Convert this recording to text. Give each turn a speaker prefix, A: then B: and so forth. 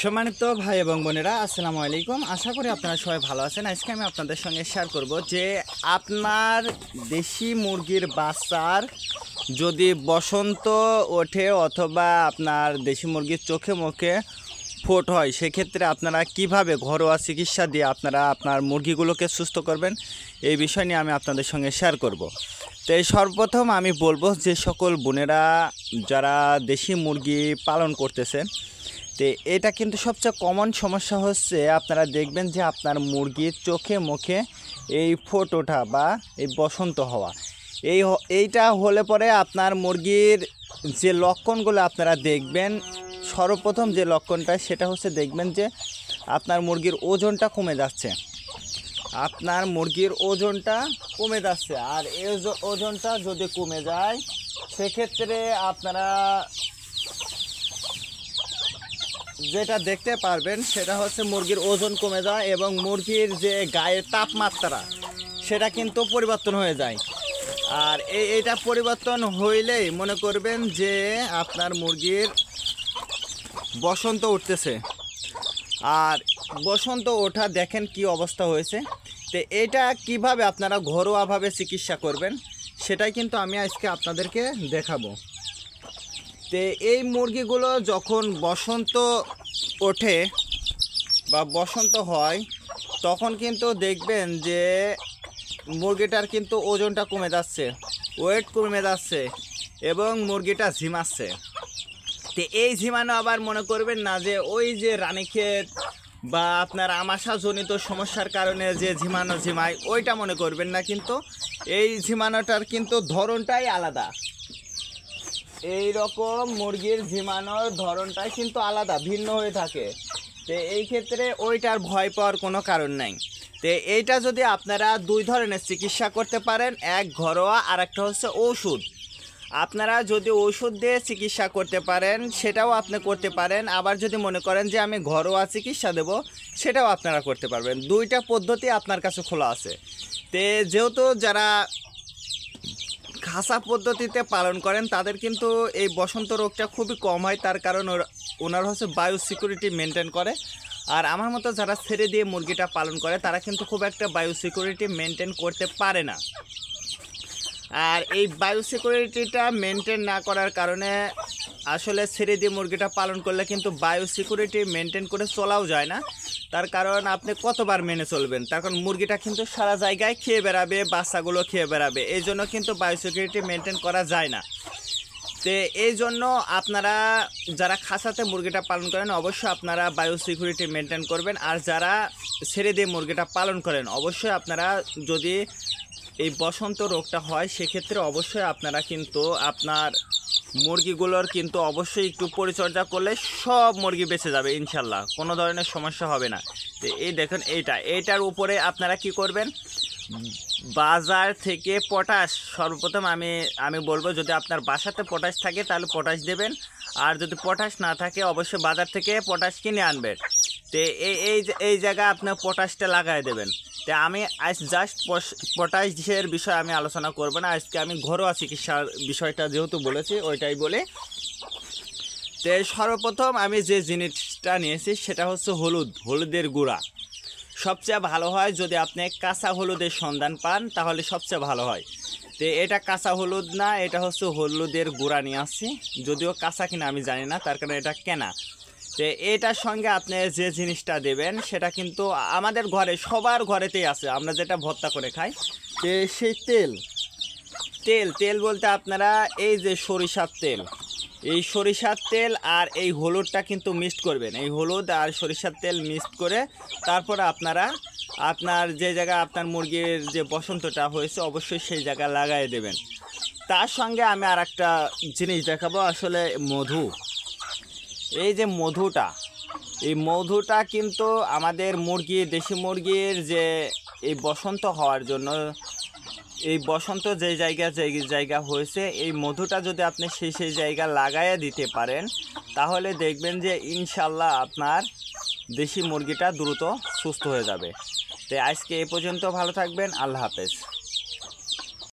A: সম্মানিত ভাই এবং বোনেরা, আসসালামু আলাইকুম। আশা করি আপনারা সবাই ভালো আছেন। আজকে আমি আপনাদের সঙ্গে শেয়ার করব যে আপনার দেশি মুরগির বাচ্চার যদি বসন্ত ওঠে অথবা আপনার দেশি মুরগির চোখে মুখে ফোট হয়, সেক্ষেত্রে আপনারা কিভাবে ঘরোয়া চিকিৎসা দিয়ে আপনারা আপনার মুরগিগুলোকে সুস্থ করবেন, এই বিষয় নিয়ে আমি আপনাদের সঙ্গে শেয়ার করব। তো এই সর্বপ্রথম আমি বলবো যে সকল বোনেরা যারা দেশি মুরগি পালন করতেছেন, তো এটা কিন্তু সবচেয়ে কমন সমস্যা হচ্ছে আপনারা দেখবেন যে আপনার মুরগির চোখে মুখে এই ফোট ওঠা বা এই বসন্ত হওয়া, এইটা হলে পরে আপনার মুরগির যে লক্ষণগুলো আপনারা দেখবেন, সর্বপ্রথম যে লক্ষণটা সেটা হচ্ছে দেখবেন যে আপনার মুরগির ওজনটা কমে যাচ্ছে। আপনার মুরগির ওজনটা কমে যাচ্ছে, আর এই ওজনটা যদি কমে যায় সেক্ষেত্রে আপনারা যেটা দেখতে পারবেন সেটা হচ্ছে মুরগির ওজন কমে যায় এবং মুরগির যে গায়ের তাপমাত্রা সেটা কিন্তু পরিবর্তন হয়ে যায়। আর এইটা পরিবর্তন হইলেই মনে করবেন যে আপনার মুরগির বসন্ত উঠতেছে। আর বসন্ত ওঠা দেখেন কি অবস্থা হয়েছে। তো এটা কিভাবে আপনারা ঘরোয়াভাবে চিকিৎসা করবেন সেটাই কিন্তু আমি আজকে আপনাদেরকে দেখাবো। তো এই মুরগিগুলো যখন বসন্ত ওঠে বা বসন্ত হয় তখন কিন্তু দেখবেন যে মুরগিটার কিন্তু ওজনটা কমে যাচ্ছে, ওয়েট কমে যাচ্ছে এবং মুরগিটা ঝিমাচ্ছে। তো এই ঝিমানো আবার মনে করবেন না যে ওই যে রানীক্ষেত বা আপনার আমাশাজনিত সমস্যার কারণে যে ঝিমায় ওইটা মনে করবেন না, কিন্তু এই ঝিমানোটার কিন্তু ধরনটাই আলাদা। এই রকম মুরগির ঝিমানোর ধরনটাই কিন্তু আলাদা, ভিন্ন হয়ে থাকে। তো এই ক্ষেত্রে ওইটার ভয় পাওয়ার কোনো কারণ নাই। তো এইটা যদি আপনারা দুই ধরনের চিকিৎসা করতে পারেন, এক ঘরোয়া আর একটা হচ্ছে ওষুধ। আপনারা যদি ওষুধ দিয়ে চিকিৎসা করতে পারেন সেটাও আপনি করতে পারেন, আবার যদি মনে করেন যে আমি ঘরোয়া চিকিৎসা দেব সেটাও আপনারা করতে পারবেন। দুইটা পদ্ধতি আপনার কাছে খোলা আছে। তো যেহেতু যারা খাসা পদ্ধতিতে পালন করেন তাদের কিন্তু এই বসন্ত রোগটা খুবই কম হয়, তার কারণ ওনারা হচ্ছে বায়ো সিকিউরিটি মেনটেন করে। আর আমার মতো যারা ছেড়ে দিয়ে মুরগিটা পালন করে তারা কিন্তু খুব একটা বায়ো সিকিউরিটি মেনটেন করতে পারে না। আর এই বায়ো সিকিউরিটিটা মেনটেন না করার কারণে আসলে ছেড়ে দিয়ে মুরগিটা পালন করলে কিন্তু বায়ো সিকিউরিটি মেনটেন করে চলাও যায় না। তার কারণ আপনি কতবার মেনে চলবেন, তার কারণ মুরগিটা কিন্তু সারা জায়গায় খেয়ে বেড়াবে, বাচ্চাগুলো খেয়ে বেড়াবে, এই জন্য কিন্তু বায়ো সিকিউরিটি মেনটেন করা যায় না। তো এই জন্য আপনারা যারা খাসাতে মুরগিটা পালন করেন অবশ্যই আপনারা বায়ো সিকিউরিটি মেনটেন করবেন। আর যারা ছেড়ে দিয়ে মুরগিটা পালন করেন অবশ্যই আপনারা যদি এই বসন্ত রোগটা হয় সেক্ষেত্রে অবশ্যই আপনারা কিন্তু আপনার মুরগিগুলোর কিন্তু অবশ্যই একটু পরিচর্যা করলে সব মুরগি বেঁচে যাবে ইনশাল্লাহ, কোনো ধরনের সমস্যা হবে না। তো এই দেখুন এইটার উপরে আপনারা কি করবেন, বাজার থেকে পটাশ, সর্বপ্রথম আমি বলবো যদি আপনার বাসাতে পটাশ থাকে তাহলে পটাশ দেবেন, আর যদি পটাশ না থাকে অবশ্যই বাজার থেকে পটাশ কিনে আনবেন। তো এই জায়গায় আপনার পটাশটা লাগাই দেবেন। তো আমি আজ জাস্ট পটাশের বিষয়ে আমি আলোচনা করব না, আজকে আমি ঘরোয়া চিকিৎসার বিষয়টা যেহেতু বলেছি ওইটাই বলে। তো সর্বপ্রথম আমি যে জিনিসটা নিয়েছি সেটা হচ্ছে হলুদের গুঁড়া। সবচেয়ে ভালো হয় যদি আপনি কাঁচা হলুদের সন্ধান পান তাহলে সবচেয়ে ভালো হয়। তো এটা কাঁচা হলুদ না, এটা হচ্ছে হলুদের গুঁড়া নিয়ে আসছি, যদিও কাঁচা কিনা আমি জানি না, তার কারণে এটা কেনা। তো এটার সঙ্গে আপনি যে জিনিসটা দেবেন সেটা কিন্তু আমাদের ঘরে সবার ঘরেতেই আছে, আমরা যেটা ভর্তা করে খাই। তো সেই তেল বলতে আপনারা এই যে সরিষার তেল, এই সরিষার তেল আর এই হলুদটা কিন্তু মিক্সড করবেন। এই হলুদ আর সরিষার তেল মিক্সড করে তারপর আপনারা আপনার যে জায়গায় আপনার মুরগির যে বসন্তটা হয়েছে অবশ্যই সেই জায়গায় লাগাই দেবেন। তার সঙ্গে আমি আর একটা জিনিস দেখাবো, আসলে মধু। এই যে মধুটা কিন্তু আমাদের দেশি মুরগির যে এই বসন্ত হওয়ার জন্য, এই বসন্ত যে জায়গা হয়েছে এই মধুটা যদি আপনি সেই জায়গা লাগাইয়া দিতে পারেন তাহলে দেখবেন যে ইনশাল্লাহ আপনার দেশি মুরগিটা দ্রুত সুস্থ হয়ে যাবে। তো আজকে এই পর্যন্ত, ভালো থাকবেন, আল্লাহ হাফেজ।